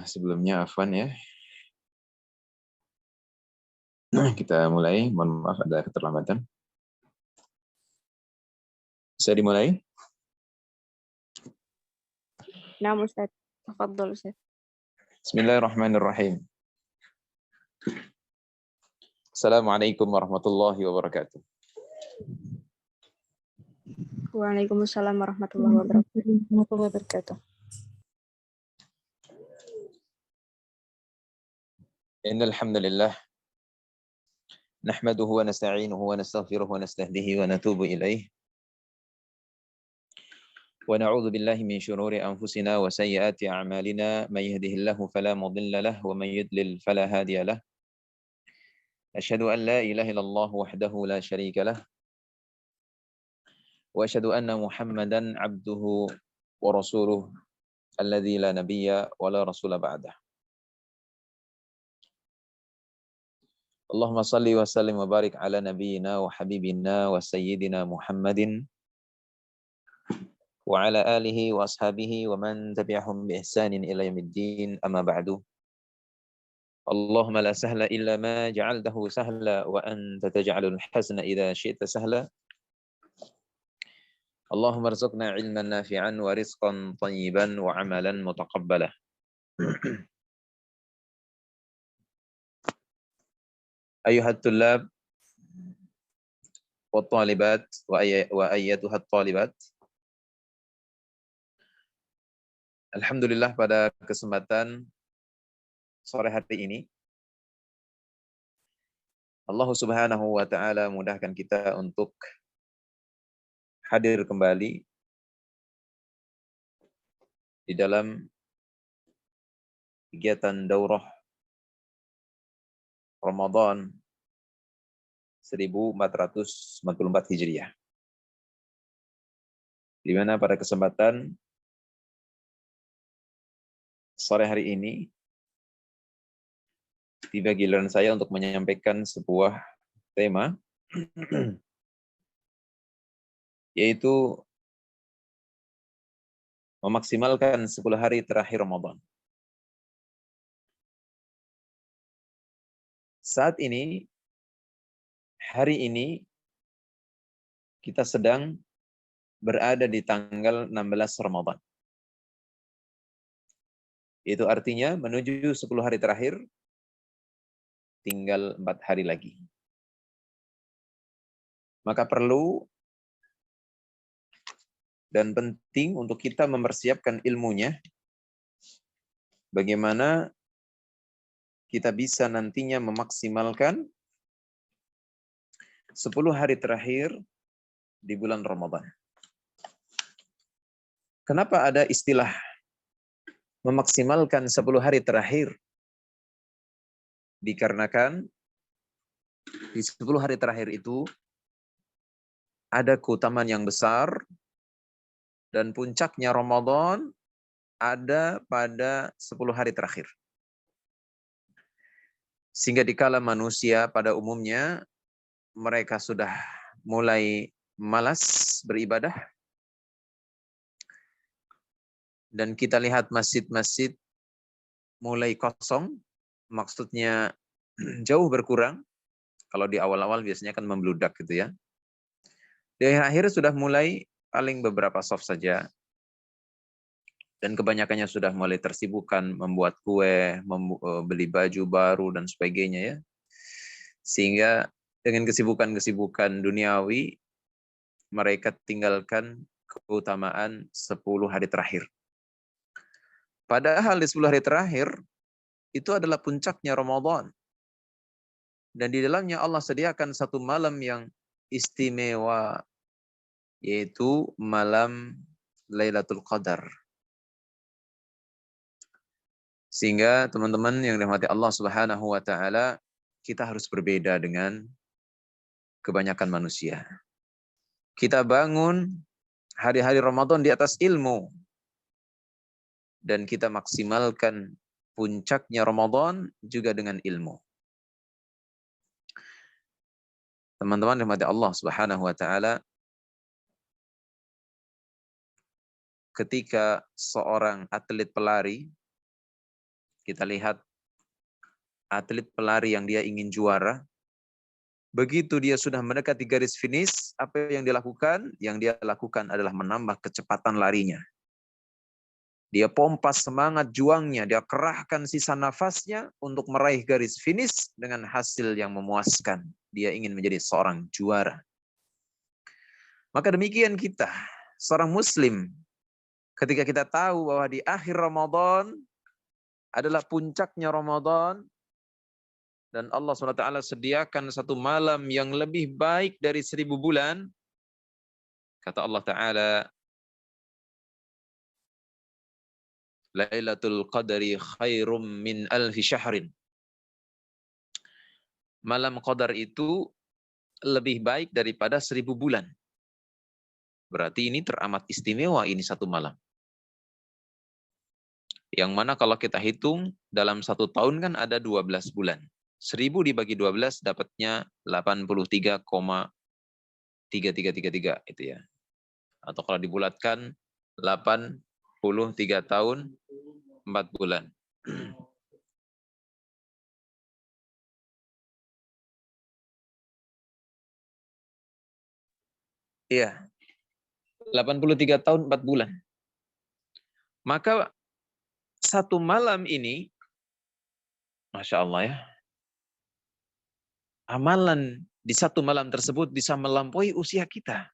Sebelumnya afwan ya. Kita mulai. Mohon maaf ada keterlambatan. Bisa dimulai? Nah, Ustaz. Tafadhol, Ustaz. Bismillahirrahmanirrahim. Assalamualaikum warahmatullahi wabarakatuh. Waalaikumsalam warahmatullahi wabarakatuh. Innal hamdalillah nahmaduhu wa nasta'inuhu wa nastaghfiruhu wa nastahdihi wa natubu ilaih. Wa na'udzu billahi min syururi anfusina wa sayyiati a'malina may yahdihillahu fala mudilla lahu wa may yudlil fala hadiya lahu. Asyhadu an la ilaha illallah wahdahu la syarika lahu wa asyhadu anna Muhammadan 'abduhu wa rasuluhu alladzi la nabiyya wa la rasula ba'dah. Allahumma salli wa sallim wa barik ala nabiyyina wa habibina wa sayyidina Muhammadin wa ala alihi wa ashabihi wa man tabi'ahum bi ihsanin ila yaumiddin, amma ba'du. Allahumma la sahla illa ma ja'altahu sahla wa anta taj'alul hazna idza syi'ta sahla. Allahumma arzuqna ilman nafi'an wa rizqan thayyiban wa amalan mutaqabbala. Ayuhat tullab wa talibat wa ayyatuhat talibat. Alhamdulillah pada kesempatan sore hari ini Allah Subhanahu wa taala mudahkan kita untuk hadir kembali di dalam kegiatan daurah Ramadan 1444 Hijriah. Di mana pada kesempatan sore hari ini tiba giliran saya untuk menyampaikan sebuah tema yaitu memaksimalkan 10 hari terakhir Ramadan. Saat ini, hari ini, kita sedang berada di tanggal 16 Ramadan. Itu artinya menuju 10 hari terakhir, tinggal 4 hari lagi. Maka perlu dan penting untuk kita mempersiapkan ilmunya, bagaimana kita bisa nantinya memaksimalkan 10 hari terakhir di bulan Ramadan. Kenapa ada istilah memaksimalkan 10 hari terakhir? Dikarenakan di 10 hari terakhir itu ada keutamaan yang besar dan puncaknya Ramadan ada pada 10 hari terakhir. Sehingga dikala manusia pada umumnya mereka sudah mulai malas beribadah dan kita lihat masjid-masjid mulai kosong, maksudnya jauh berkurang. Kalau di awal-awal biasanya kan membludak gitu ya. Di akhir-akhir sudah mulai paling beberapa soft saja. Dan kebanyakannya sudah mulai tersibukkan membuat kue, beli baju baru dan sebagainya ya. Sehingga dengan kesibukan-kesibukan duniawi mereka tinggalkan keutamaan 10 hari terakhir. Padahal di 10 hari terakhir itu adalah puncaknya Ramadan. Dan di dalamnya Allah sediakan satu malam yang istimewa, yaitu malam Lailatul Qadar. Sehingga teman-teman yang dirahmati Allah Subhanahu wa taala, kita harus berbeda dengan kebanyakan manusia. Kita bangun hari-hari Ramadan di atas ilmu. Dan kita maksimalkan puncaknya Ramadan juga dengan ilmu. Teman-teman dirahmati Allah Subhanahu wa taala, ketika seorang atlet pelari Kita lihat atlet pelari yang dia ingin juara, begitu dia sudah mendekati garis finish, apa yang dilakukan? Yang dia lakukan adalah menambah kecepatan larinya. Dia pompa semangat juangnya, dia kerahkan sisa nafasnya untuk meraih garis finish dengan hasil yang memuaskan. Dia ingin menjadi seorang juara. Maka demikian kita, seorang muslim, ketika kita tahu bahwa di akhir Ramadan adalah puncaknya Ramadan, dan Allah SWT sediakan satu malam yang lebih baik dari 1000 bulan, kata Allah Ta'ala, Lailatul Qadri khairum min alfi syahrin. Malam Qadar itu lebih baik daripada 1000 bulan. Berarti ini teramat istimewa, ini satu malam. Yang mana kalau kita hitung dalam satu tahun kan ada 12 bulan. 1000 dibagi 12 dapatnya 83,3333 itu ya. Atau kalau dibulatkan 83 tahun 4 bulan. Iya. 83 tahun 4 bulan. Maka satu malam ini, Masya Allah ya, amalan di satu malam tersebut bisa melampaui usia kita.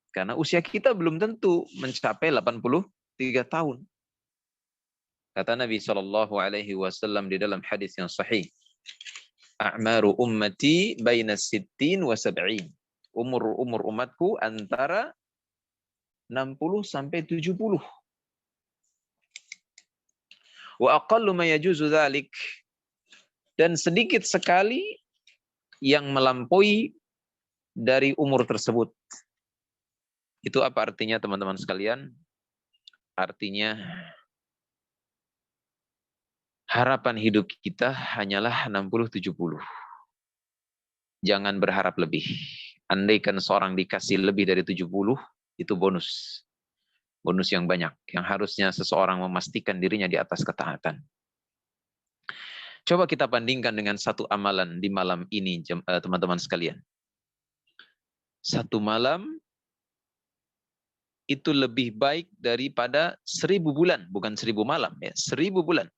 Karena usia kita belum tentu mencapai 83 tahun. Kata Nabi SAW di dalam hadis yang sahih, A'maru ummati baina sittin wa sab'in. Umur umatku antara 60 sampai 70. Wa aqallu ma yajuzu dzalik. Dan sedikit sekali yang melampaui dari umur tersebut. Itu apa artinya teman-teman sekalian? Artinya harapan hidup kita hanyalah 60-70. Jangan berharap lebih. Andaikan seorang dikasih lebih dari 70, itu bonus. Bonus yang banyak. Yang harusnya seseorang memastikan dirinya di atas ketaatan. Coba kita bandingkan dengan satu amalan di malam ini, teman-teman sekalian. Satu malam itu lebih baik daripada 1000 bulan. Bukan 1000 malam, ya, 1000 bulan.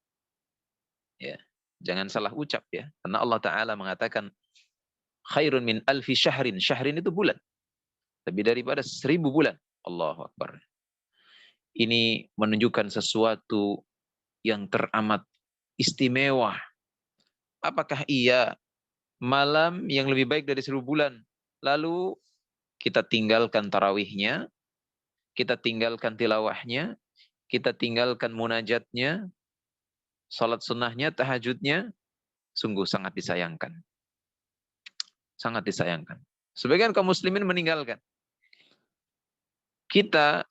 Ya, jangan salah ucap ya. Karena Allah Ta'ala mengatakan khairun min alfi syahrin. Syahrin itu bulan. Lebih daripada 1000 bulan. Allahu Akbar. Ini menunjukkan sesuatu yang teramat istimewa. Apakah iya malam yang lebih baik dari 1000 bulan? Lalu kita tinggalkan tarawihnya, kita tinggalkan tilawahnya, kita tinggalkan munajatnya, salat sunnahnya, tahajudnya, sungguh sangat disayangkan. Sangat disayangkan. Sebagian kaum muslimin meninggalkan. Kita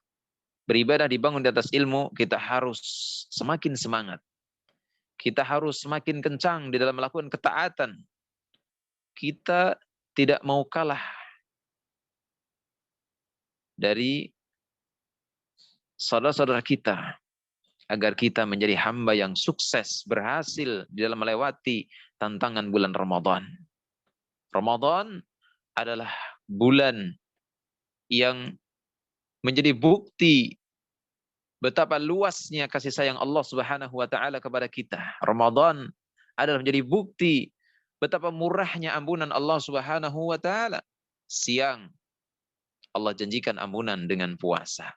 beribadah dibangun di atas ilmu, kita harus semakin semangat. Kita harus semakin kencang di dalam melakukan ketaatan. Kita tidak mau kalah dari saudara-saudara kita, agar kita menjadi hamba yang sukses, berhasil di dalam melewati tantangan bulan Ramadan. Ramadan adalah bulan yang menjadi bukti betapa luasnya kasih sayang Allah Subhanahu wa taala kepada kita. Ramadan adalah menjadi bukti betapa murahnya ampunan Allah Subhanahu wa taala. Siang Allah janjikan ampunan dengan puasa.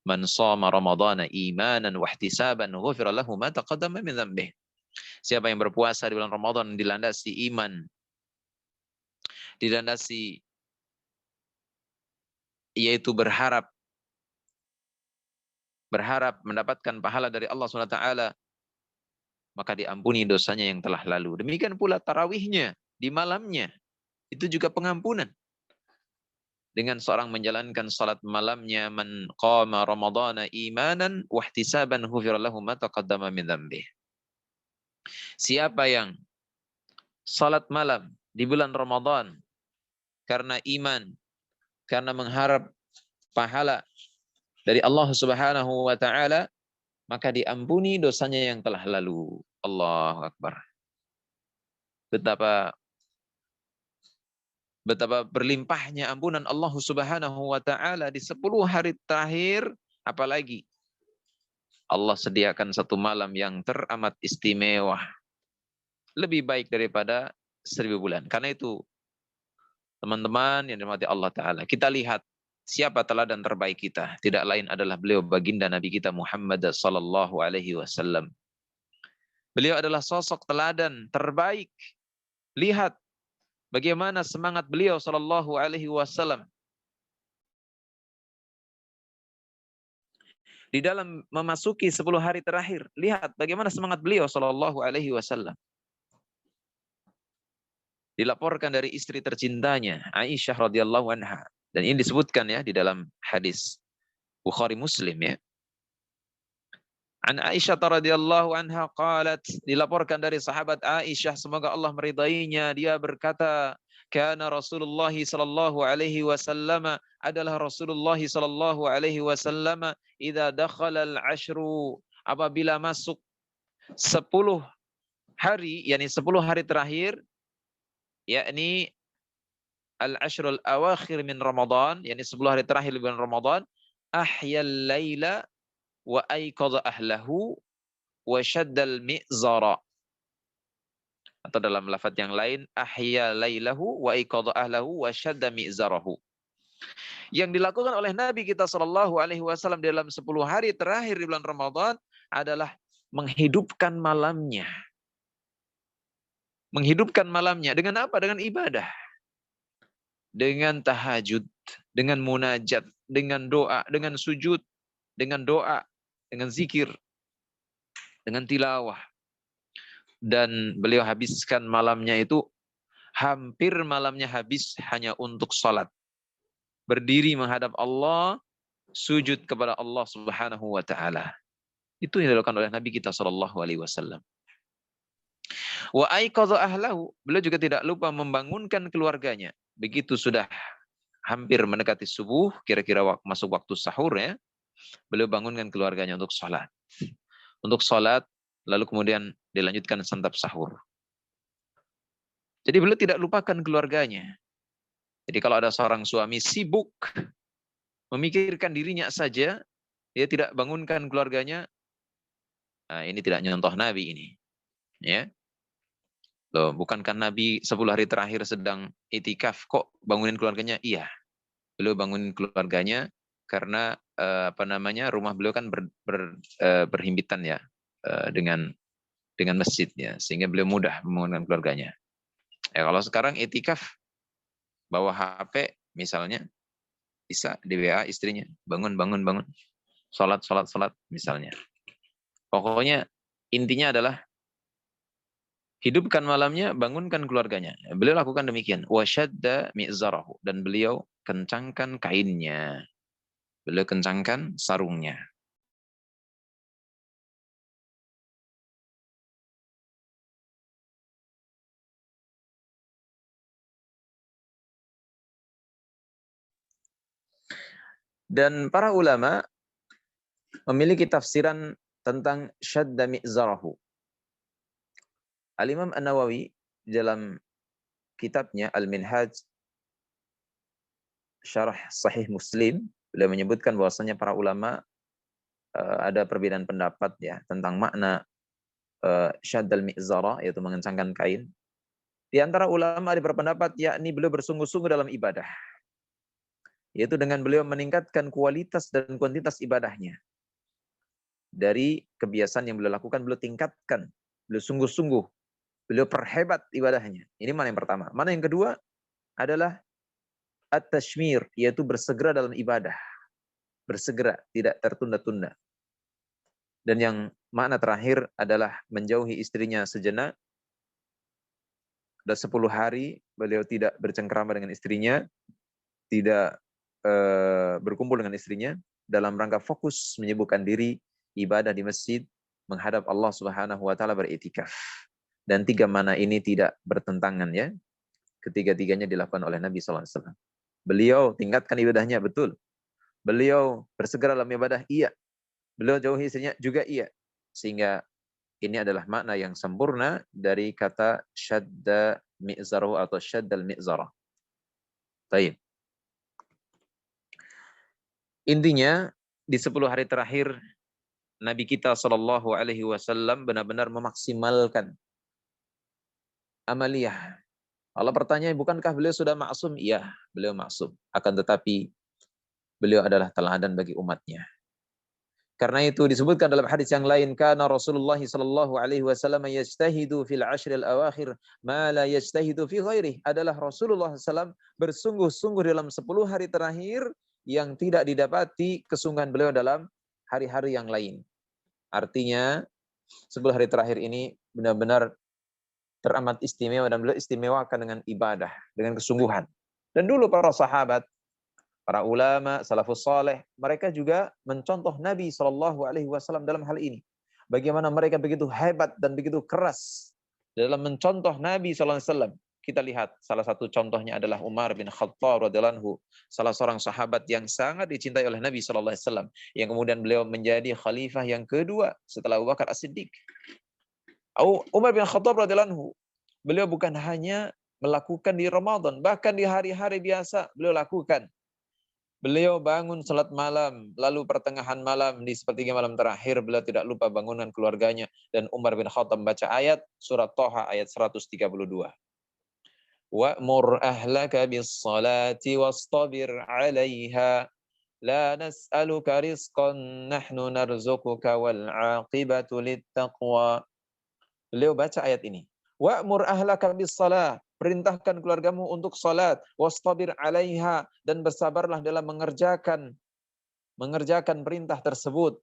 Man shoma ramadhana imanan wa ihtisaban ghufira lahu ma taqaddama min dhanbihi. Siapa yang berpuasa di bulan Ramadan dilandasi iman, dilandasi yaitu berharap mendapatkan pahala dari Allah SWT, maka diampuni dosanya yang telah lalu. Demikian pula tarawihnya di malamnya, itu juga pengampunan. Dengan seorang menjalankan salat malamnya, man qama ramadhana imanan wa ihtisaban ghufira lahu ma taqaddama min dhanbihi. Siapa yang salat malam di bulan Ramadan karena iman, karena mengharap pahala dari Allah Subhanahu wa taala, maka diampuni dosanya yang telah lalu. Allahu Akbar. Betapa berlimpahnya ampunan Allah Subhanahu wa taala di 10 hari terakhir, apalagi Allah sediakan satu malam yang teramat istimewa. Lebih baik daripada 1000 bulan. Karena itu, teman-teman yang dirahmati Allah taala, kita lihat siapa teladan terbaik kita. Tidak lain adalah beliau baginda Nabi kita Muhammad sallallahu alaihi wasallam. Beliau adalah sosok teladan terbaik. Lihat bagaimana semangat beliau sallallahu alaihi wasallam di dalam memasuki 10 hari terakhir. Lihat bagaimana semangat beliau sallallahu alaihi wasallam. Dilaporkan dari istri tercintanya Aisyah radhiyallahu anha, dan ini disebutkan ya di dalam hadis Bukhari Muslim ya. An Aisyah radhiyallahu anha qalat, dilaporkan dari sahabat Aisyah semoga Allah meridainya, dia berkata, kana Rasulullah sallallahu alaihi wasallam, adalah Rasulullah sallallahu alaihi wasallam idza dakhala al-ashru, apabila masuk 10 hari, yakni 10 hari terakhir, yakni al-ashrul awakhir min Ramadan, yakni 10 hari terakhir bulan Ramadan, ahyal laila wa aiqadha ahlahu wa shaddal mi'zara. Atau dalam lafaz yang lain, ahya lailahu wa aiqadha ahlahu wa shadda mi'zarahu. Yang dilakukan oleh Nabi kita sallallahu alaihi wasallam dalam 10 hari terakhir di bulan Ramadan adalah menghidupkan malamnya. Menghidupkan malamnya dengan apa? Dengan ibadah. Dengan tahajud, dengan munajat, dengan doa, dengan sujud, dengan doa, dengan zikir, dengan tilawah. Dan beliau habiskan malamnya itu, hampir malamnya habis hanya untuk salat. Berdiri menghadap Allah, sujud kepada Allah Subhanahu wa taala. Itu yang dilakukan oleh Nabi kita sallallahu alaihi wasallam. Wa aiqadha ahlahu, beliau juga tidak lupa membangunkan keluarganya. Begitu sudah hampir mendekati subuh, kira-kira masuk waktu sahur ya, beliau bangunkan keluarganya untuk salat. Untuk salat, lalu kemudian dilanjutkan santap sahur. Jadi beliau tidak lupakan keluarganya. Jadi kalau ada seorang suami sibuk memikirkan dirinya saja, dia tidak bangunkan keluarganya, nah ini tidak nyontoh Nabi ini. Ya. Loh, bukankah Nabi 10 hari terakhir sedang itikaf, kok bangunin keluarganya? Iya. Beliau bangunin keluarganya karena rumah beliau kan berhimpitan ya dengan masjid ya, sehingga beliau mudah membangunkan keluarganya. Ya, kalau sekarang itikaf bawa HP misalnya, bisa di WA istrinya, bangun salat misalnya. Pokoknya intinya adalah hidupkan malamnya, bangunkan keluarganya. Beliau lakukan demikian. Washadda mi'zarahu, dan beliau kencangkan kainnya. Beliau kencangkan sarungnya. Dan para ulama memiliki tafsiran tentang syadda mi'zarahu. Al-Imam An-Nawawi dalam kitabnya Al-Minhaj Syarah Sahih Muslim, beliau menyebutkan bahwasanya para ulama ada perbedaan pendapat ya tentang makna syaddal mi'zara, yaitu mengencangkan kain. Di antara ulama ada berpendapat yakni beliau bersungguh-sungguh dalam ibadah, yaitu dengan beliau meningkatkan kualitas dan kuantitas ibadahnya. Dari kebiasaan yang beliau lakukan, beliau tingkatkan, beliau sungguh-sungguh, beliau perhebat ibadahnya. Ini mana yang pertama. Mana yang kedua adalah at-tashmir, yaitu bersegera dalam ibadah. Bersegera, tidak tertunda-tunda. Dan yang makna terakhir adalah menjauhi istrinya sejenak. Sudah 10 hari beliau tidak bercengkrama dengan istrinya, tidak berkumpul dengan istrinya, dalam rangka fokus menyibukkan diri ibadah di masjid, menghadap Allah Subhanahu wa taala, beritikaf. Dan 3 makna ini tidak bertentangan ya. Ketiga-tiganya dilakukan oleh Nabi sallallahu alaihi wasallam. Beliau tingkatkan ibadahnya, betul. Beliau bersegera dalam ibadah, iya. Beliau jauhi istrinya juga iya. Sehingga ini adalah makna yang sempurna dari kata syadda mi'zarahu atau syaddal mi'zarah. Baik. Intinya di 10 hari terakhir Nabi kita Shallallahu Alaihi Wasallam benar-benar memaksimalkan amaliyah. Allah pertanyaan, bukankah beliau sudah maksum? Iya, beliau maksum. Akan tetapi beliau adalah teladan bagi umatnya. Karena itu disebutkan dalam hadis yang lain, karena Rasulullah Shallallahu Alaihi Wasallam yajtahidu fil ashril awakhir ma la yajtahidu fi ghairih. Adalah Rasulullah SAW bersungguh-sungguh dalam 10 hari terakhir yang tidak didapati kesungguhan beliau dalam hari-hari yang lain. Artinya 10 hari terakhir ini benar-benar teramat istimewa dan beliau istimewakan dengan ibadah, dengan kesungguhan. Dan dulu para sahabat, para ulama, salafus saleh, mereka juga mencontoh Nabi SAW dalam hal ini. Bagaimana mereka begitu hebat dan begitu keras dalam mencontoh Nabi SAW. Kita lihat salah satu contohnya adalah Umar bin Khattab radhiyallahu anhu, salah seorang sahabat yang sangat dicintai oleh Nabi SAW, yang kemudian beliau menjadi khalifah yang kedua setelah Abu Bakar As-Siddiq. Umar bin Khattab radhiyallahu anhu, beliau bukan hanya melakukan di Ramadan, bahkan di hari-hari biasa beliau lakukan. Beliau bangun salat malam, lalu pertengahan malam di sepertiga malam terakhir beliau tidak lupa bangunan keluarganya, dan Umar bin Khattab membaca ayat surat Thaha ayat 132. Wa'mur ahlaka bis-salati wastabir 'alaiha la nas'aluka rizqan nahnu narzuquka wal 'aqibatu lit-taqwa. Beliau baca ayat ini. Wa'mur ahlaka bis-salah, perintahkan keluargamu untuk salat, wastabir 'alaiha, dan bersabarlah dalam mengerjakan perintah tersebut.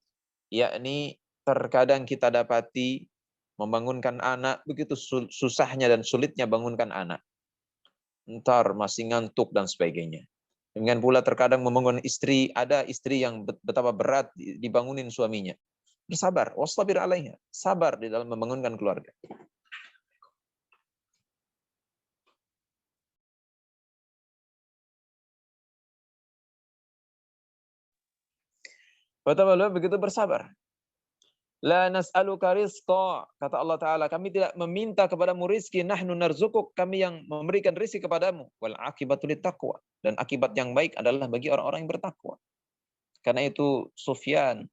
Yakni terkadang kita dapati membangunkan anak begitu susahnya dan sulitnya bangunkan anak. Entar masih ngantuk dan sebagainya. Dengan pula terkadang membangun istri, ada istri yang betapa berat dibangunin suaminya. Bersabar, wastabir 'alaiha, sabar di dalam membangunkan keluarga. Betapa beliau begitu bersabar. La nas'aluka rizqa, kata Allah Ta'ala, kami tidak meminta kepadamu rizki, nahnu narzukuk, kami yang memberikan rizki kepadamu. Wal akibatu littaqwa, dan akibat yang baik adalah bagi orang-orang yang bertakwa. Karena itu Sufyan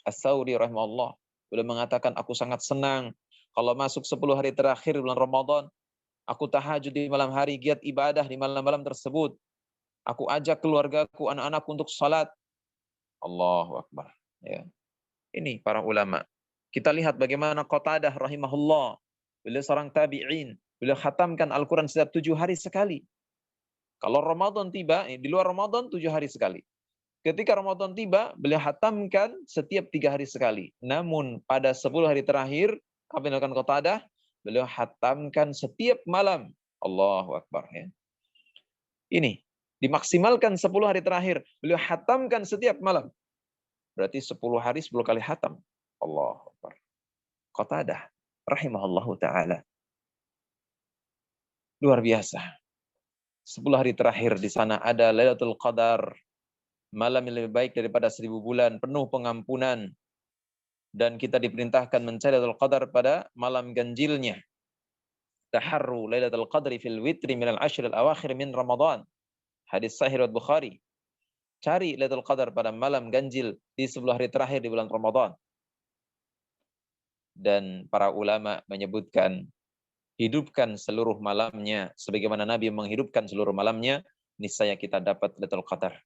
Ats-Tsauri rahimahullah, beliau mengatakan, aku sangat senang kalau masuk 10 hari terakhir bulan Ramadan, aku tahajud di malam hari, giat ibadah di malam-malam tersebut. Aku ajak keluargaku, anak-anakku untuk salat. Allahu Akbar. Ya. Ini para ulama. Kita lihat bagaimana Qatadah rahimahullah. Beliau seorang tabi'in. Beliau khatamkan Al-Quran setiap 7 hari sekali. Kalau Ramadan tiba, di luar Ramadan 7 hari sekali. Ketika Ramadan tiba, beliau khatamkan setiap 3 hari sekali. Namun pada 10 hari terakhir, apa yang dilakukan Qatadah? Beliau khatamkan setiap malam. Allahu Akbar. Ya. Ini, dimaksimalkan 10 hari terakhir. Beliau khatamkan setiap malam. Berarti 10 hari 10 kali khatam. Allahu Akbar. Qatadah rahimahullahu ta'ala. Luar biasa. 10 hari terakhir di sana ada Lailatul Qadar. Malam yang lebih baik daripada 1000 bulan. Penuh pengampunan. Dan kita diperintahkan mencari Lailatul Qadar pada malam ganjilnya. Taharru Lailatul Qadri fil witri minal ashril awakhir min Ramadan. Hadis sahih riwayat Bukhari. Cari Lailatul Qadar pada malam ganjil di 10 hari terakhir di bulan Ramadan. Dan para ulama menyebutkan, hidupkan seluruh malamnya sebagaimana Nabi menghidupkan seluruh malamnya, niscaya kita dapat Lailatul Qadar.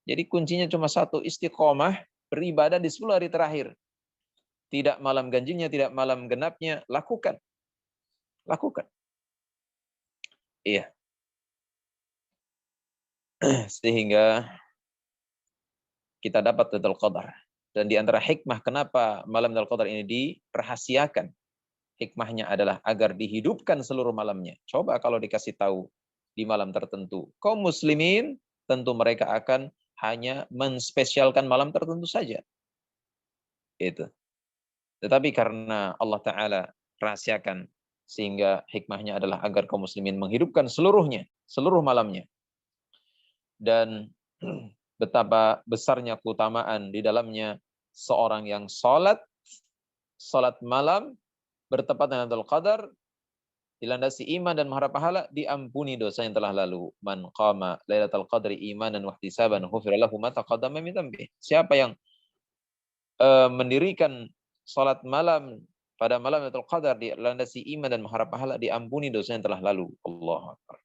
Jadi kuncinya cuma satu, istiqomah beribadah di 10 hari terakhir. Tidak malam ganjilnya, tidak malam genapnya, lakukan. Lakukan. Iya. Sehingga kita dapat Lailatul Qadar. Dan di antara hikmah kenapa malam Lailatul Qadar ini dirahasiakan, hikmahnya adalah agar dihidupkan seluruh malamnya. Coba kalau dikasih tahu di malam tertentu, kaum muslimin tentu mereka akan hanya menspesialkan malam tertentu saja. Itu. Tetapi karena Allah Ta'ala rahasiakan, sehingga hikmahnya adalah agar kaum muslimin menghidupkan seluruhnya, seluruh malamnya. Dan betapa besarnya keutamaan di dalamnya seorang yang salat malam bertepatan dengan Lailatul Qadar, dilandasi iman dan mengharap pahala, diampuni dosa yang telah lalu. Man qama Lailatul Qadri imanan wa ihtisaban ghufira lahu ma taqaddama min dhanbi. Siapa yang mendirikan salat malam pada malam Lailatul Qadar, dilandasi iman dan mengharap pahala, diampuni dosa yang telah lalu. Allahu Akbar.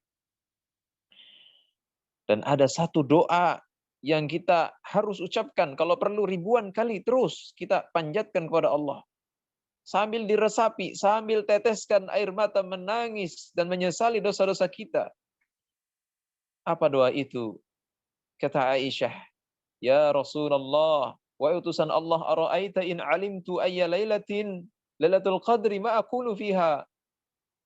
Dan ada satu doa yang kita harus ucapkan, kalau perlu ribuan kali terus kita panjatkan kepada Allah. Sambil diresapi, sambil teteskan air mata, menangis dan menyesali dosa-dosa kita. Apa doa itu? Kata Aisyah, ya Rasulullah, wa utusan Allah, ara'aita in alimtu ayya lailatul qadri ma aqulu fiha.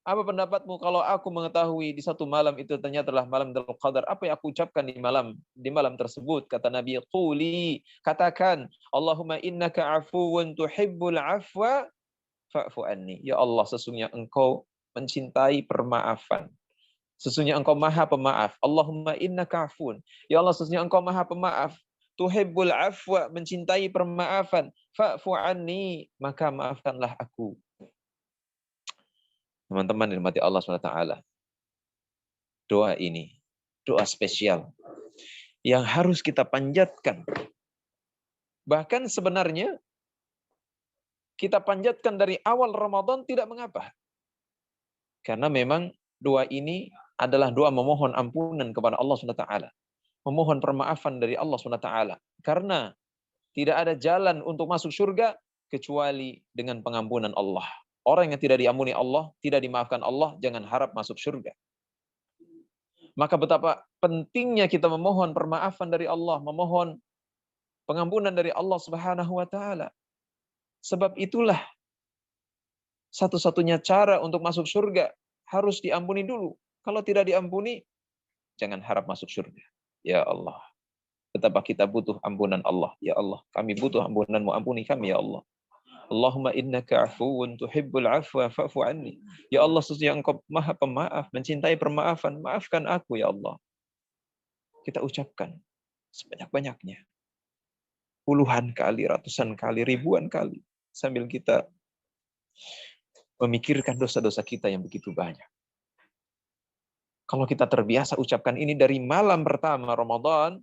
Apa pendapatmu kalau aku mengetahui di satu malam itu ternyata adalah malam Lailatul Qadar, apa yang aku ucapkan di malam tersebut? Kata Nabi, quli, katakan, Allahumma innaka afuwun tuhibbul afwa fa'fu anni. Ya Allah, sesungguhnya Engkau mencintai permaafan. Sesungguhnya Engkau Maha Pemaaf. Allahumma innaka afun. Ya Allah, sesungguhnya Engkau Maha Pemaaf. Tuhibbul afwa, mencintai permaafan. Fa'fu anni, maka maafkanlah aku. Teman-teman dirahmati Allah SWT. Doa ini, doa spesial yang harus kita panjatkan. Bahkan sebenarnya kita panjatkan dari awal Ramadan tidak mengapa. Karena memang doa ini adalah doa memohon ampunan kepada Allah SWT. Memohon permaafan dari Allah SWT. Karena tidak ada jalan untuk masuk surga kecuali dengan pengampunan Allah. Orang yang tidak diampuni Allah, tidak dimaafkan Allah, jangan harap masuk surga. Maka betapa pentingnya kita memohon permaafan dari Allah, memohon pengampunan dari Allah Subhanahu wa taala. Sebab itulah satu-satunya cara untuk masuk surga, harus diampuni dulu. Kalau tidak diampuni, jangan harap masuk surga. Ya Allah, betapa kita butuh ampunan Allah. Ya Allah, kami butuh ampunan-Mu, ampuni kami ya Allah. Allahumma innaka afuwun tuhibbul afwa fa'fu anni. Ya Allah, sesungguhnya Engkau Maha Pemaaf, mencintai permaafan, maafkan aku ya Allah. Kita ucapkan sebanyak-banyaknya. Puluhan kali, ratusan kali, ribuan kali. Sambil kita memikirkan dosa-dosa kita yang begitu banyak. Kalau kita terbiasa ucapkan ini dari malam pertama Ramadan,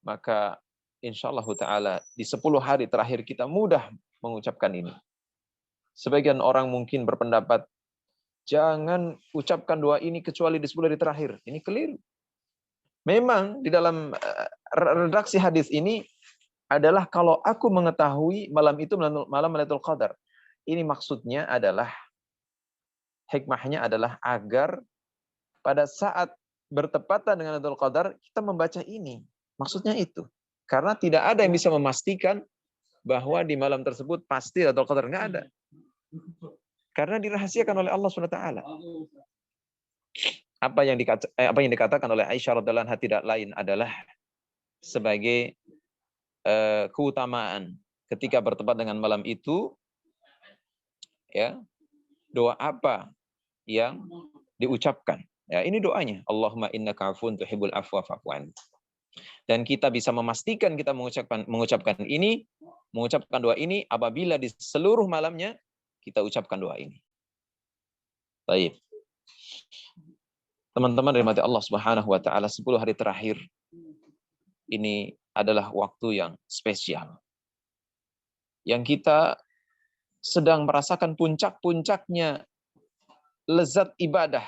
maka insyaallah ta'ala di 10 hari terakhir kita mudah mengucapkan ini. Sebagian orang mungkin berpendapat, jangan ucapkan doa ini kecuali di 10 hari terakhir. Ini keliru. Memang di dalam redaksi hadis ini adalah kalau aku mengetahui malam itu malam Lailatul Qadar. Ini maksudnya adalah, hikmahnya adalah agar pada saat bertepatan dengan Lailatul Qadar kita membaca ini. Maksudnya itu. Karena tidak ada yang bisa memastikan bahwa di malam tersebut pasti Lailatul Qadar, enggak ada. Karena dirahasiakan oleh Allah SWT. Apa yang dikatakan oleh Aisyah radhiyallahu anha tidak lain adalah sebagai keutamaan ketika bertepatan dengan malam itu, ya, doa apa yang diucapkan. Ya, ini doanya. Allahumma innaka afuwun tuhibbul afwa fa'fu anni. Dan kita bisa memastikan kita mengucapkan ini, mengucapkan doa ini apabila di seluruh malamnya kita ucapkan doa ini. Baik. Teman-teman dirahmati Allah Subhanahu wa taala, 10 hari terakhir ini adalah waktu yang spesial. Yang kita sedang merasakan puncak-puncaknya lezat ibadah,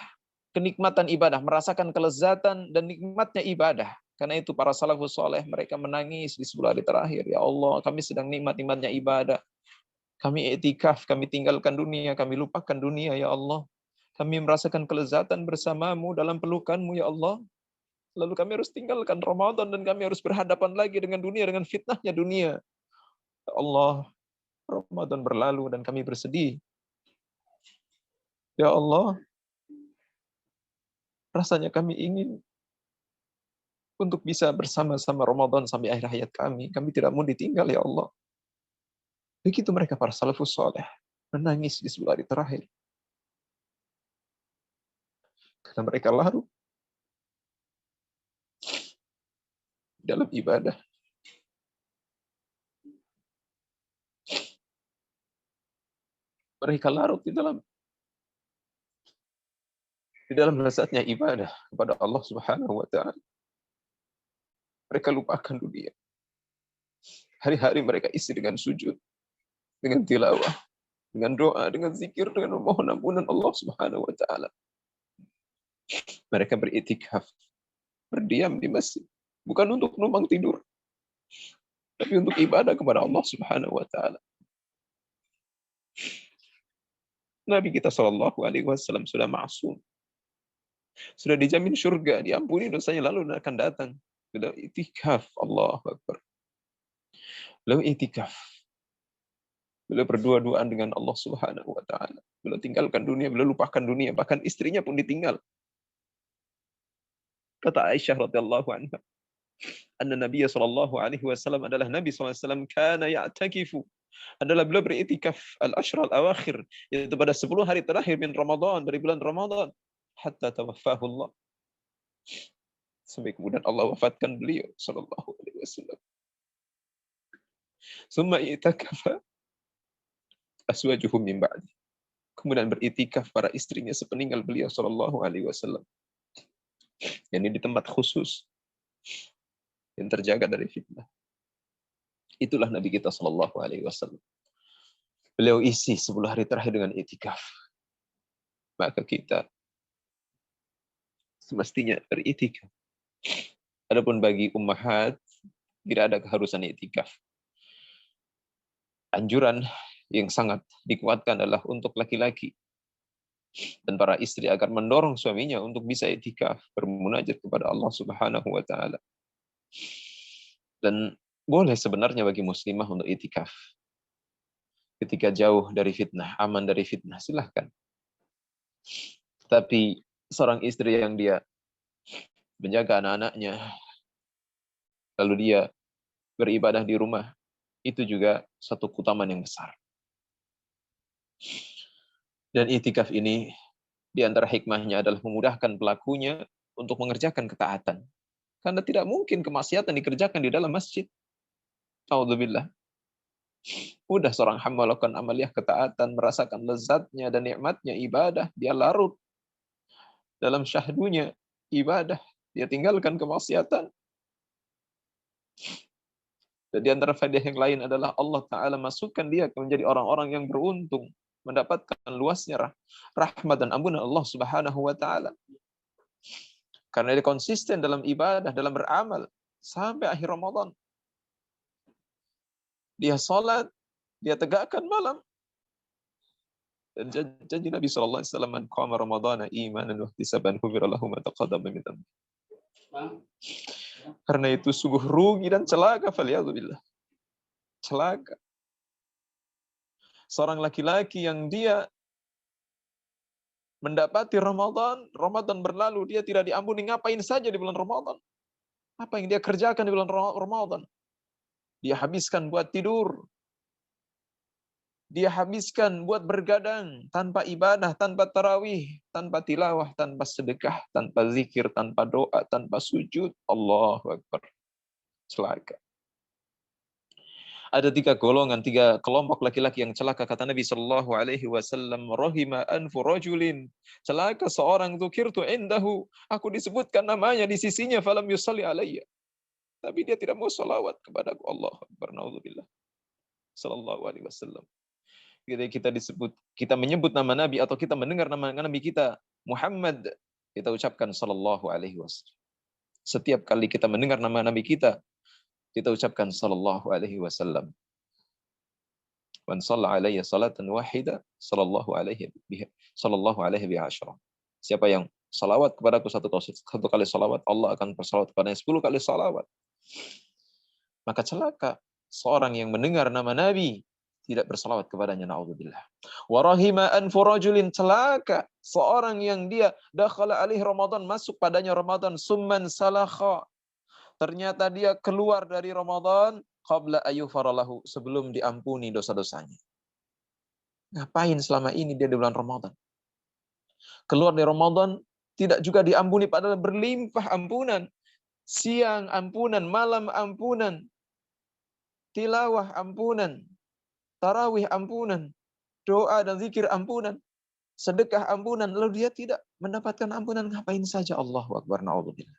kenikmatan ibadah, merasakan kelezatan dan nikmatnya ibadah. Karena itu para salafus soleh mereka menangis di 10 hari terakhir. Ya Allah, kami sedang nikmat-nikmatnya ibadah. Kami i'tikaf, kami tinggalkan dunia, kami lupakan dunia ya Allah. Kami merasakan kelezatan bersamamu dalam pelukanmu ya Allah. Lalu kami harus tinggalkan Ramadan dan kami harus berhadapan lagi dengan dunia, dengan fitnahnya dunia. Ya Allah, Ramadan berlalu dan kami bersedih. Ya Allah, rasanya kami ingin untuk bisa bersama-sama Ramadan sampai akhir hayat kami. Kami tidak mau ditinggal ya Allah. Begitu mereka para salafus soleh menangis di 10 hari terakhir. Karena mereka larut dalam ibadah. Mereka larut di dalam lezatnya ibadah kepada Allah Subhanahu wa taala. Mereka lupakan dunia. Hari-hari mereka isi dengan sujud, dengan tilawah, dengan doa, dengan zikir, dengan memohon ampunan Allah Subhanahu wa taala. Mereka beriktikaf, berdiam di masjid, bukan untuk numpang tidur, tapi untuk ibadah kepada Allah Subhanahu wa taala. Nabi kita Shallallahu alaihi wasallam sudah ma'sum. Sudah dijamin surga, diampuni dosanya, lalu akan datang. Beliau itikaf, Allahu Akbar. Beliau itikaf. Beliau berdua-duaan dengan Allah Subhanahu wa taala. Beliau tinggalkan dunia, beliau lupakan dunia, bahkan istrinya pun ditinggal. Kata Aisyah radhiyallahu anha, anna Nabi sallallahu alaihi wasallam adalah Nabi sallallahu alaihi wasallam kana ya'takifu, adalah beliau beritikaf al-ashr al-awakhir, yaitu pada 10 hari terakhir min Ramadan, dari bulan Ramadan, hatta tawaffahu Allah, sampai kemudian Allah wafatkan beliau sallallahu alaihi wasallam. Summa i'takafa aswajuhum min ba'di, kemudian beritikaf para istrinya sepeninggal beliau sallallahu alaihi wasallam. Ini di tempat khusus yang terjaga dari fitnah. Itulah Nabi kita sallallahu alaihi wasallam. Beliau isi 10 hari terakhir dengan itikaf. Maka kita semestinya beritikaf. Adapun bagi ummahat tidak ada keharusan itikaf. Anjuran yang sangat dikuatkan adalah untuk laki-laki dan para istri agar mendorong suaminya untuk bisa itikaf, bermunajat kepada Allah Subhanahu wa taala. Dan boleh sebenarnya bagi muslimah untuk itikaf. Ketika jauh dari fitnah, aman dari fitnah, silahkan. Tapi seorang istri yang dia menjaga anak-anaknya, lalu dia beribadah di rumah, itu juga satu keutamaan yang besar. Dan itikaf ini, di antara hikmahnya adalah memudahkan pelakunya untuk mengerjakan ketaatan. Karena tidak mungkin kemaksiatan dikerjakan di dalam masjid. A'udzubillah. Mudah seorang hamba melakukan amaliyah ketaatan, merasakan lezatnya dan nikmatnya ibadah, dia larut dalam syahdunya ibadah, dia tinggalkan kemaksiatan. Dan di antara faedah yang lain adalah Allah Ta'ala masukkan dia menjadi orang-orang yang beruntung, mendapatkan luasnya rahmat dan ampunan Allah Subhanahu wa taala. Karena dia konsisten dalam ibadah, dalam beramal sampai akhir Ramadan. Dia salat, dia tegakkan malam. Dan janji Nabi sallallahu alaihi wasallam, "Man qama ramadhana imanan wa ihtisaban ghufira lahu ma taqaddama min dhanbi." Karena itu sungguh rugi dan celaka, faliyadzubillah. Celaka. Seorang laki-laki yang dia mendapati Ramadan berlalu, dia tidak diampuni, ngapain saja di bulan Ramadan? Apa yang dia kerjakan di bulan Ramadan? Dia habiskan buat tidur. Dia habiskan buat bergadang, tanpa ibadah, tanpa tarawih, tanpa tilawah, tanpa sedekah, tanpa zikir, tanpa doa, tanpa sujud. Allahu Akbar. Celaka. Ada 3 golongan, 3 kelompok laki-laki yang celaka, kata Nabi sallallahu alaihi wasallam, rahima anfu rajulin, celaka seorang dzukirtu indahu, aku disebutkan namanya di sisinya, falam yusalli alayya, tapi dia tidak mau salawat kepadaku. Allah Akbar, naudzubillah. Sallallahu alaihi wasallam. Kita menyebut nama Nabi atau kita mendengar nama Nabi kita Muhammad, kita ucapkan sallallahu alaihi wasallam. Setiap kali kita mendengar nama Nabi kita ucapkan sallallahu alaihi wasallam. Man shalla alayya salatan wahida sallallahu alaihi biha asyara. Siapa yang salawat kepadaku satu kali salawat, Allah akan bersalawat kepadanya 10 kali salawat. Maka celaka seorang yang mendengar nama Nabi tidak bersalawat kepadanya, naudzubillah. Wa rahima anfu rajulin, celaka seorang yang dia dakhala alaihi Ramadan, masuk padanya Ramadan, summan salakha, ternyata dia keluar dari Ramadan qabla ayyufaralahu, sebelum diampuni dosa-dosanya. Ngapain selama ini dia di bulan Ramadan? Keluar dari Ramadan tidak juga diampuni, padahal berlimpah ampunan. Siang ampunan, malam ampunan, tilawah ampunan, tarawih ampunan, doa dan zikir ampunan, sedekah ampunan, lalu dia tidak mendapatkan ampunan, ngapain saja? Allahu Akbar, na'udzubillah.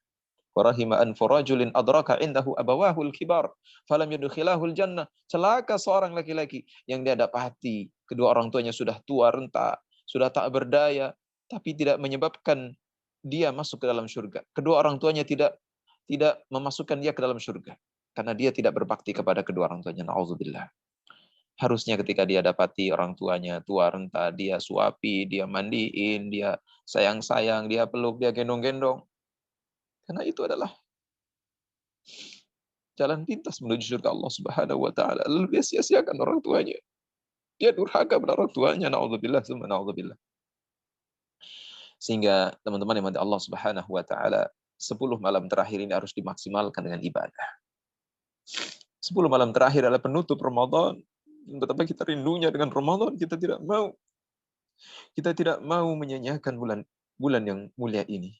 Warahima an furajulin adraka indahu abawahul kibar falam yudkhilahul jannah. Celaka seorang laki-laki yang dia dapati kedua orang tuanya sudah tua renta, sudah tak berdaya, tapi tidak menyebabkan dia masuk ke dalam surga. Kedua orang tuanya tidak memasukkan dia ke dalam surga karena dia tidak berbakti kepada kedua orang tuanya. Nauzubillah. Harusnya ketika dia dapati orang tuanya tua renta, dia suapi, dia mandiin, dia sayang-sayang, dia peluk, dia gendong-gendong. Karena itu adalah jalan pintas menuju surga Allah Subhanahu wa taala. Lalu dia sia-siakan orang tuanya. Dia durhaka pada orang tuanya. Nauzubillah, summa naudzubillah. Sehingga teman-teman yang mati Allah Subhanahu wa taala, 10 malam terakhir ini harus dimaksimalkan dengan ibadah. 10 malam terakhir adalah penutup Ramadan. Betapa kita rindunya dengan Ramadan, kita tidak mau menyanyiakan bulan yang mulia ini.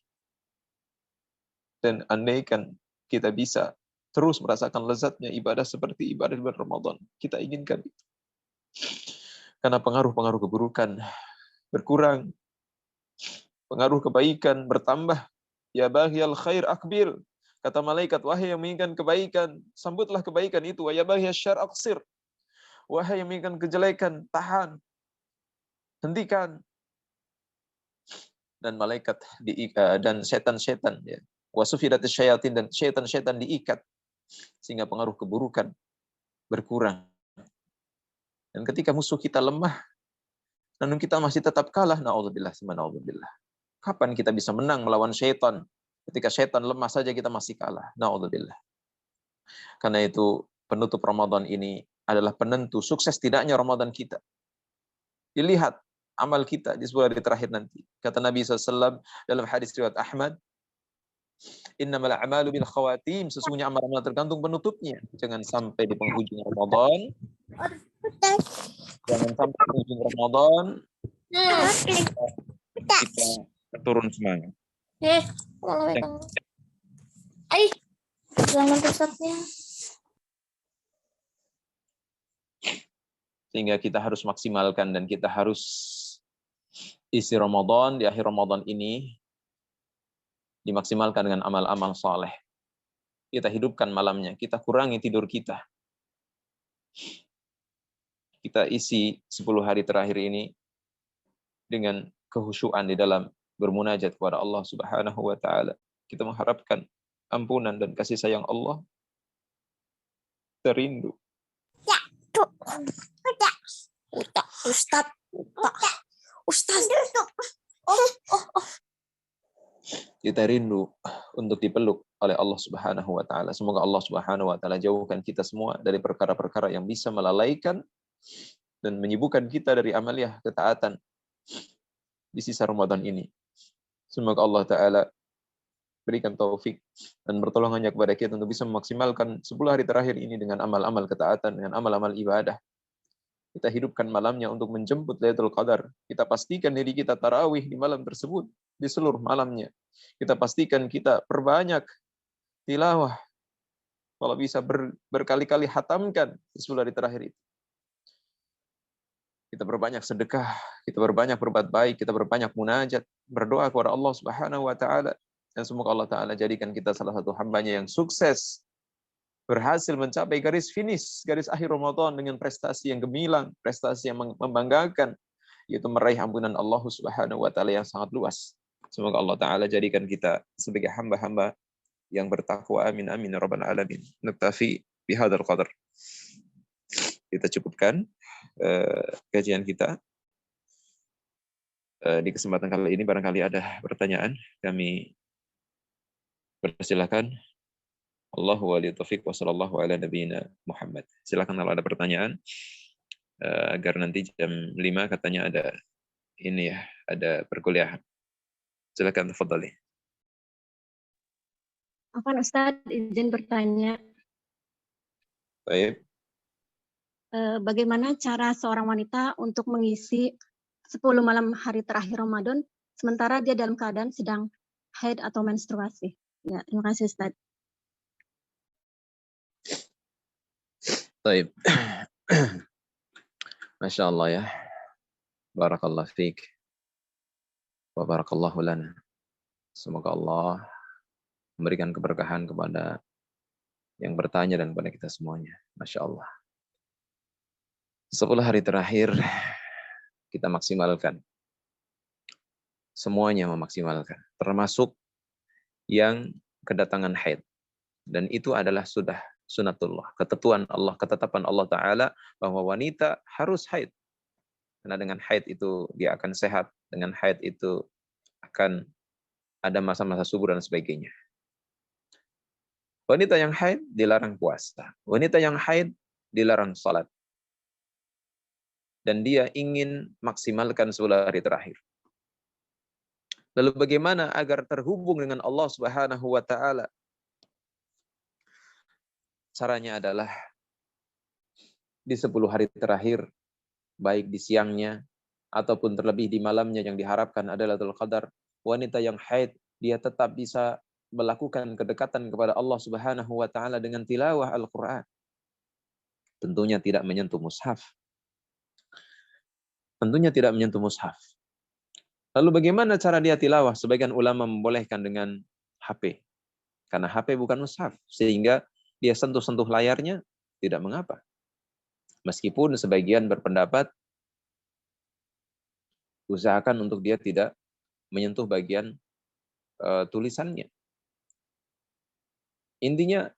Dan andaikan kita bisa terus merasakan lezatnya ibadah seperti ibadah di bulan Ramadan, kita inginkan itu. Karena pengaruh-pengaruh keburukan berkurang, pengaruh kebaikan bertambah. Ya baghiyal khair akbil. Kata malaikat, wahai yang menginginkan kebaikan, sambutlah kebaikan itu. Wa ya baghiyal syarr aqsir. Wahai yang menginginkan kejelekan, tahan, hentikan. Dan malaikat dan setan-setan, ya. Wasufidatis syayatin, dan setan-setan diikat sehingga pengaruh keburukan berkurang. Dan ketika musuh kita lemah, namun kita masih tetap kalah, naudzubillah, subhanallah. Kapan kita bisa menang melawan syaitan? Ketika syaitan lemah saja kita masih kalah, naudzubillah. Karena itu penutup Ramadan ini adalah penentu sukses tidaknya Ramadan kita. Dilihat amal kita di 10 hari terakhir nanti. Kata Nabi SAW dalam hadis riwayat Ahmad, innamal a'malu bil khawatim, sesungguhnya amal-amal tergantung penutupnya. Jangan sampai di penghujung Ramadan, kita turun semangat. Sehingga kita harus maksimalkan dan kita harus isi Ramadan di akhir Ramadan ini dimaksimalkan dengan amal-amal saleh. Kita hidupkan malamnya, kita kurangi tidur kita. Kita isi 10 hari terakhir ini dengan kehusyuan di dalam bermunajat kepada Allah Subhanahu wa taala. Kita mengharapkan ampunan dan kasih sayang Allah. Terindu. Ustaz. Kita rindu untuk dipeluk oleh Allah Subhanahu wa taala. Semoga Allah Subhanahu wa taala jauhkan kita semua dari perkara-perkara yang bisa melalaikan dan menyibukkan kita dari amaliah ketaatan di sisa Ramadan ini. Semoga Allah taala berikan taufik dan pertolongannya kepada kita untuk bisa memaksimalkan 10 hari terakhir ini dengan amal-amal ketaatan, dengan amal-amal ibadah. Kita hidupkan malamnya untuk menjemput Lailatul Qadar. Kita pastikan diri kita tarawih di malam tersebut, di seluruh malamnya. Kita pastikan kita perbanyak tilawah. Kalau bisa berkali-kali hatamkan di 10 hari terakhir itu. Kita berbanyak sedekah, kita berbanyak berbuat baik, kita berbanyak munajat, berdoa kepada Allah Subhanahu wa taala. Dan semoga Allah taala jadikan kita salah satu hambanya yang sukses, berhasil mencapai garis finish, garis akhir Ramadan dengan prestasi yang gemilang, prestasi yang membanggakan, yaitu meraih ampunan Allah Subhanahu wa taala yang sangat luas. Semoga Allah taala jadikan kita sebagai hamba-hamba yang bertakwa. Amin amin ya rabbal alamin. Naktafi bihadzal qadar. Kita cukupkan kajian kita di kesempatan kali ini. Barangkali ada pertanyaan, kami persilakan. Allahu wali taufiq wa sallallahu ala nabiyina Muhammad. Silakan kalau ada pertanyaan, agar nanti jam 5 katanya ada ini ya, ada perkuliahan. Silakan tafadhali. Afwan Ustaz, izin bertanya. Baik. Bagaimana cara seorang wanita untuk mengisi 10 malam hari terakhir Ramadan sementara dia dalam keadaan sedang haid atau menstruasi? Ya, terima kasih Ustaz. Baik. Masya Allah ya. Barakallahu fiik. Wa barakallahu lana. Semoga Allah memberikan keberkahan kepada yang bertanya dan kepada kita semuanya. Masya Allah. 10 hari terakhir kita maksimalkan. Semuanya memaksimalkan. Termasuk yang kedatangan haid. Dan itu adalah sudah sunatullah. Ketentuan Allah, ketetapan Allah Ta'ala bahwa wanita harus haid. Karena dengan haid itu dia akan sehat. Dengan haid itu akan ada masa-masa subur dan sebagainya. Wanita yang haid dilarang puasa. Wanita yang haid dilarang salat. Dan dia ingin maksimalkan 10 hari terakhir. Lalu bagaimana agar terhubung dengan Allah Subhanahu wa Ta'ala? Caranya adalah di 10 hari terakhir, baik di siangnya ataupun terlebih di malamnya yang diharapkan adalah Lailatul Qadar, wanita yang haid dia tetap bisa melakukan kedekatan kepada Allah Subhanahu wa Ta'ala dengan tilawah Al-Qur'an. Tentunya tidak menyentuh mushaf. Tentunya tidak menyentuh mushaf. Lalu bagaimana cara dia tilawah? Sebagian ulama membolehkan dengan HP. Karena HP bukan mushaf. Sehingga dia sentuh-sentuh layarnya tidak mengapa. Meskipun sebagian berpendapat usahakan untuk dia tidak menyentuh bagian tulisannya. Intinya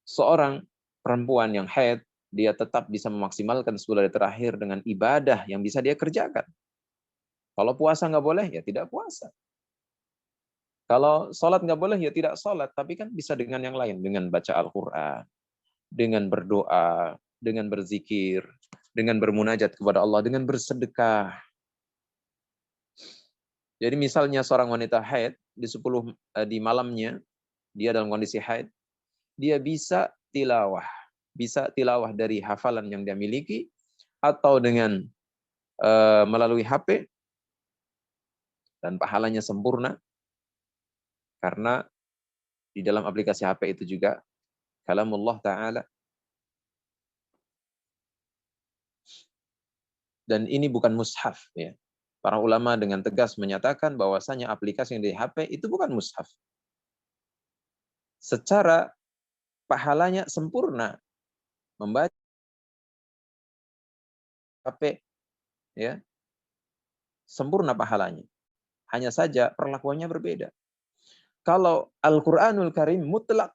seorang perempuan yang haid dia tetap bisa memaksimalkan 10 hari terakhir dengan ibadah yang bisa dia kerjakan. Kalau puasa nggak boleh, ya tidak puasa. Kalau sholat nggak boleh, ya tidak sholat. Tapi kan bisa dengan yang lain. Dengan baca Al-Quran, dengan berdoa, dengan berzikir, dengan bermunajat kepada Allah, dengan bersedekah. Jadi misalnya seorang wanita haid, di malamnya, dia dalam kondisi haid, dia bisa tilawah. Bisa tilawah dari hafalan yang dia miliki, atau dengan melalui HP, dan pahalanya sempurna, karena di dalam aplikasi HP itu juga kalamullah Ta'ala. Dan ini bukan mushaf. Ya. Para ulama dengan tegas menyatakan bahwasanya aplikasi yang di HP itu bukan mushaf. Secara pahalanya sempurna. Membaca HP, ya, sempurna pahalanya. Hanya saja perlakuannya berbeda. Kalau Al-Quranul Karim mutlak,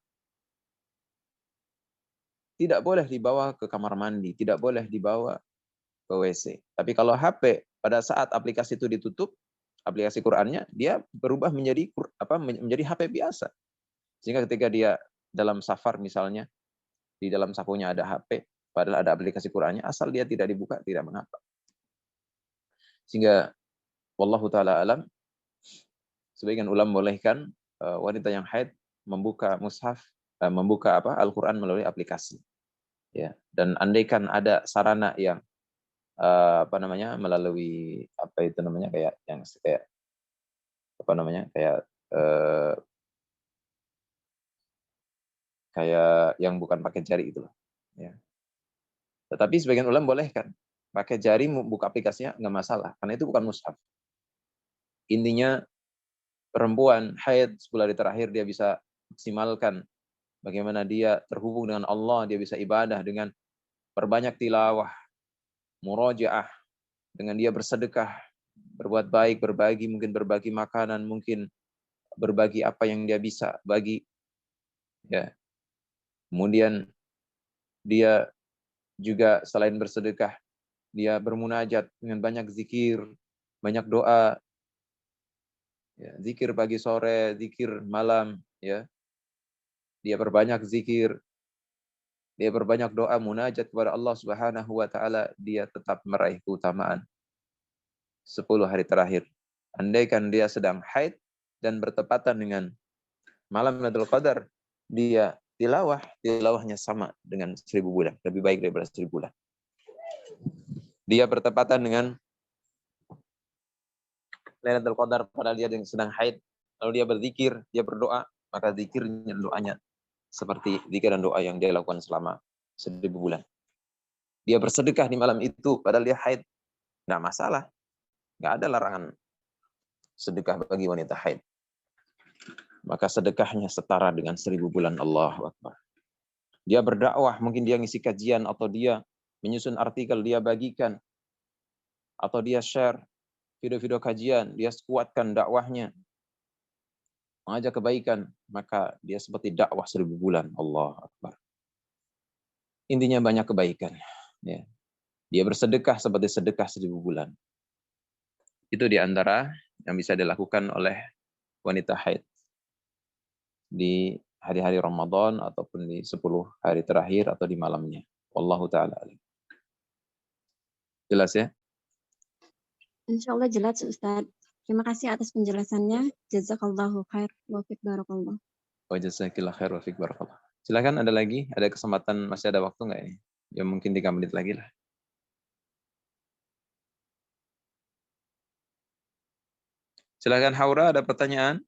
tidak boleh dibawa ke kamar mandi, tidak boleh dibawa ke WC. Tapi kalau HP, pada saat aplikasi itu ditutup, aplikasi Qur'annya, dia berubah menjadi HP biasa. Sehingga ketika dia dalam safar misalnya, di dalam sakunya ada HP, padahal ada aplikasi Qur'annya, asal dia tidak dibuka, tidak mengapa. Sehingga, wallahu ta'ala alam, sebagian ulama bolehkan wanita yang haid membuka mushaf, membuka Al-Quran melalui aplikasi. Ya. Dan andaikan ada sarana yang melalui kayak yang bukan pakai jari itu loh. Ya. Tetapi sebagian ulama bolehkan pakai jari buka aplikasinya nggak masalah karena itu bukan mushaf. Intinya perempuan haid 10 hari terakhir dia bisa maksimalkan bagaimana dia terhubung dengan Allah, dia bisa ibadah dengan perbanyak tilawah, murajaah, dengan dia bersedekah, berbuat baik, mungkin berbagi makanan, mungkin berbagi apa yang dia bisa bagi. Ya. Kemudian dia juga selain bersedekah, dia bermunajat dengan banyak zikir, banyak doa. Ya, zikir pagi sore, zikir malam, ya. Dia berbanyak zikir, dia berbanyak doa, munajat kepada Allah Subhanahu wa Ta'ala, dia tetap meraih keutamaan 10 hari terakhir. Andaikan dia sedang haid dan bertepatan dengan malam Lailatul Qadar, dia tilawahnya sama dengan 1000 bulan, lebih baik daripada 1000 bulan. Dia bertepatan dengan Lailatul Qadar padahal dia sedang haid, lalu dia berzikir, dia berdoa, maka zikirnya, doanya seperti zikir dan doa yang dia lakukan selama 1000 bulan. Dia bersedekah di malam itu padahal dia haid, nggak masalah. Nggak ada larangan sedekah bagi wanita haid. Maka sedekahnya setara dengan 1000 bulan. Allahu Akbar. Dia berdakwah, mungkin dia ngisi kajian, atau dia menyusun artikel, dia bagikan, atau dia share video-video kajian, dia kuatkan dakwahnya, mengajak kebaikan, maka dia seperti dakwah 1000 bulan. Allahu Akbar. Intinya banyak kebaikan. Ya. Dia bersedekah seperti sedekah 1000 bulan. Itu diantara yang bisa dilakukan oleh wanita haid di hari-hari Ramadan ataupun di 10 hari terakhir atau di malamnya. Wallahu ta'ala alim. Jelas ya? Insya Allah jelas Ustaz. Terima kasih atas penjelasannya. Jazakallahu khair wa fiik barakallah. Wa jazakillah khair wa fiik barakallah. Silakan, ada lagi? Ada kesempatan, masih ada waktu nggak ini? Ya mungkin 3 menit lagi lah. Silakan Haura, ada pertanyaan?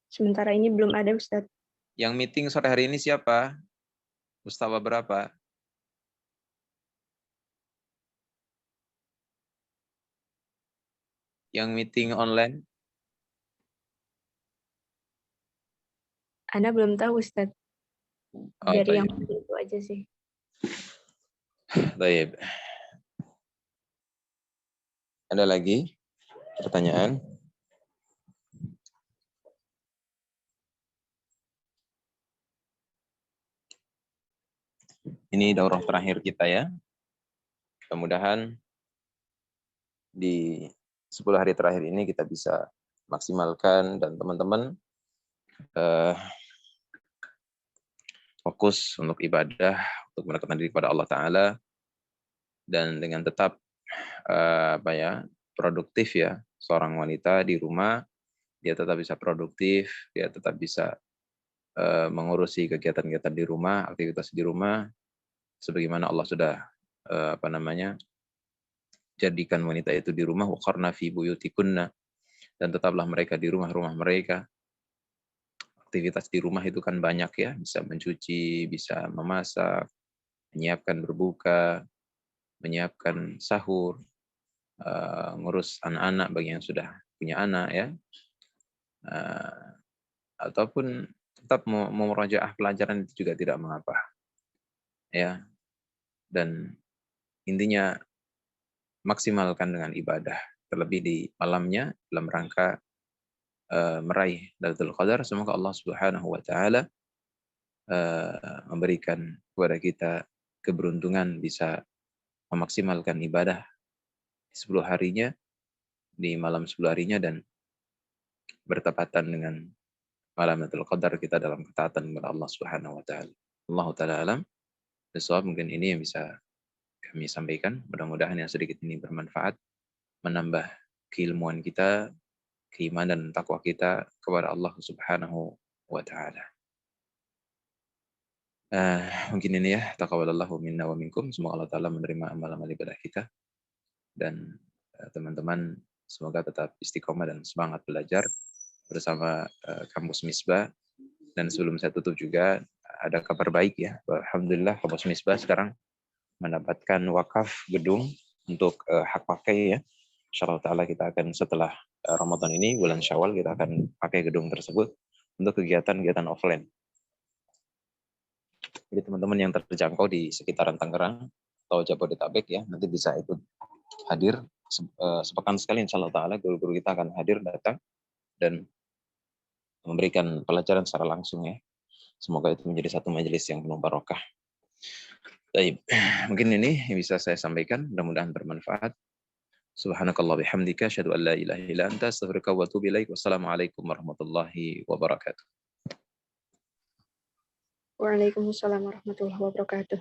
Sementara ini belum ada, Ustaz. Yang meeting sore hari ini siapa? Mustawa berapa? Yang meeting online? Ana belum tahu, Ustaz. Oh, Dari yang tayyib. itu aja sih. Tayyib. Ada lagi pertanyaan? Ini daurah terakhir kita ya. Mudah-mudahan di 10 hari terakhir ini kita bisa maksimalkan, dan teman-teman fokus untuk ibadah, untuk mendekatkan diri kepada Allah Ta'ala, dan dengan tetap produktif ya. Seorang wanita di rumah, dia tetap bisa produktif, dia tetap bisa mengurusi kegiatan-kegiatan di rumah, aktivitas di rumah, sebagaimana Allah sudah jadikan wanita itu di rumah, waqarna fi buyutikunna, dan tetaplah mereka di rumah-rumah mereka. Aktivitas di rumah itu kan banyak ya, bisa mencuci, bisa memasak, menyiapkan berbuka, menyiapkan sahur, ngurus anak-anak bagi yang sudah punya anak ya, ataupun tetap memurajaah pelajaran itu juga tidak mengapa ya. Dan intinya maksimalkan dengan ibadah, terlebih di malamnya dalam rangka meraih Lailatul Qadar. Semoga Allah Subhanahu wa taala memberikan kepada kita keberuntungan bisa memaksimalkan ibadah di 10 harinya, di malam 10 harinya, dan bertepatan dengan malam Lailatul Qadar kita dalam ketaatan kepada Allah Subhanahu wa taala. Allahu taala alam. Bisawab, mungkin ini yang bisa kami sampaikan. Mudah-mudahan yang sedikit ini bermanfaat, menambah keilmuan kita, keimanan dan takwa kita kepada Allah Subhanahu wa taala. Mungkin ini ya, taqabbalallahu minna wa minkum. Semoga Allah Ta'ala menerima amal-amal ibadah kita. Dan teman-teman semoga tetap istiqomah dan semangat belajar bersama Kampus Misbah. Dan sebelum saya tutup juga, ada kabar baik ya. Alhamdulillah Kampus Misbah sekarang mendapatkan wakaf gedung untuk hak pakai ya. Insyaallah Ta'ala kita akan setelah Ramadan ini, bulan Syawal, kita akan pakai gedung tersebut untuk kegiatan-kegiatan offline. Jadi teman-teman yang terjangkau di sekitaran Tangerang atau Jabodetabek ya, nanti bisa ikut hadir sepekan sekali, insyaallah ta'ala guru-guru kita akan hadir, datang dan memberikan pelajaran secara langsung ya. Semoga itu menjadi satu majelis yang penuh barokah. Baik, mungkin ini yang bisa saya sampaikan, mudah-mudahan bermanfaat. Subhanakallah bihamdika, asyhadu an la ilaha illa anta, astaghfiruka wa atubu ilaik. Wassalamualaikum warahmatullahi wabarakatuh. Waalaikumsalam warahmatullahi wabarakatuh.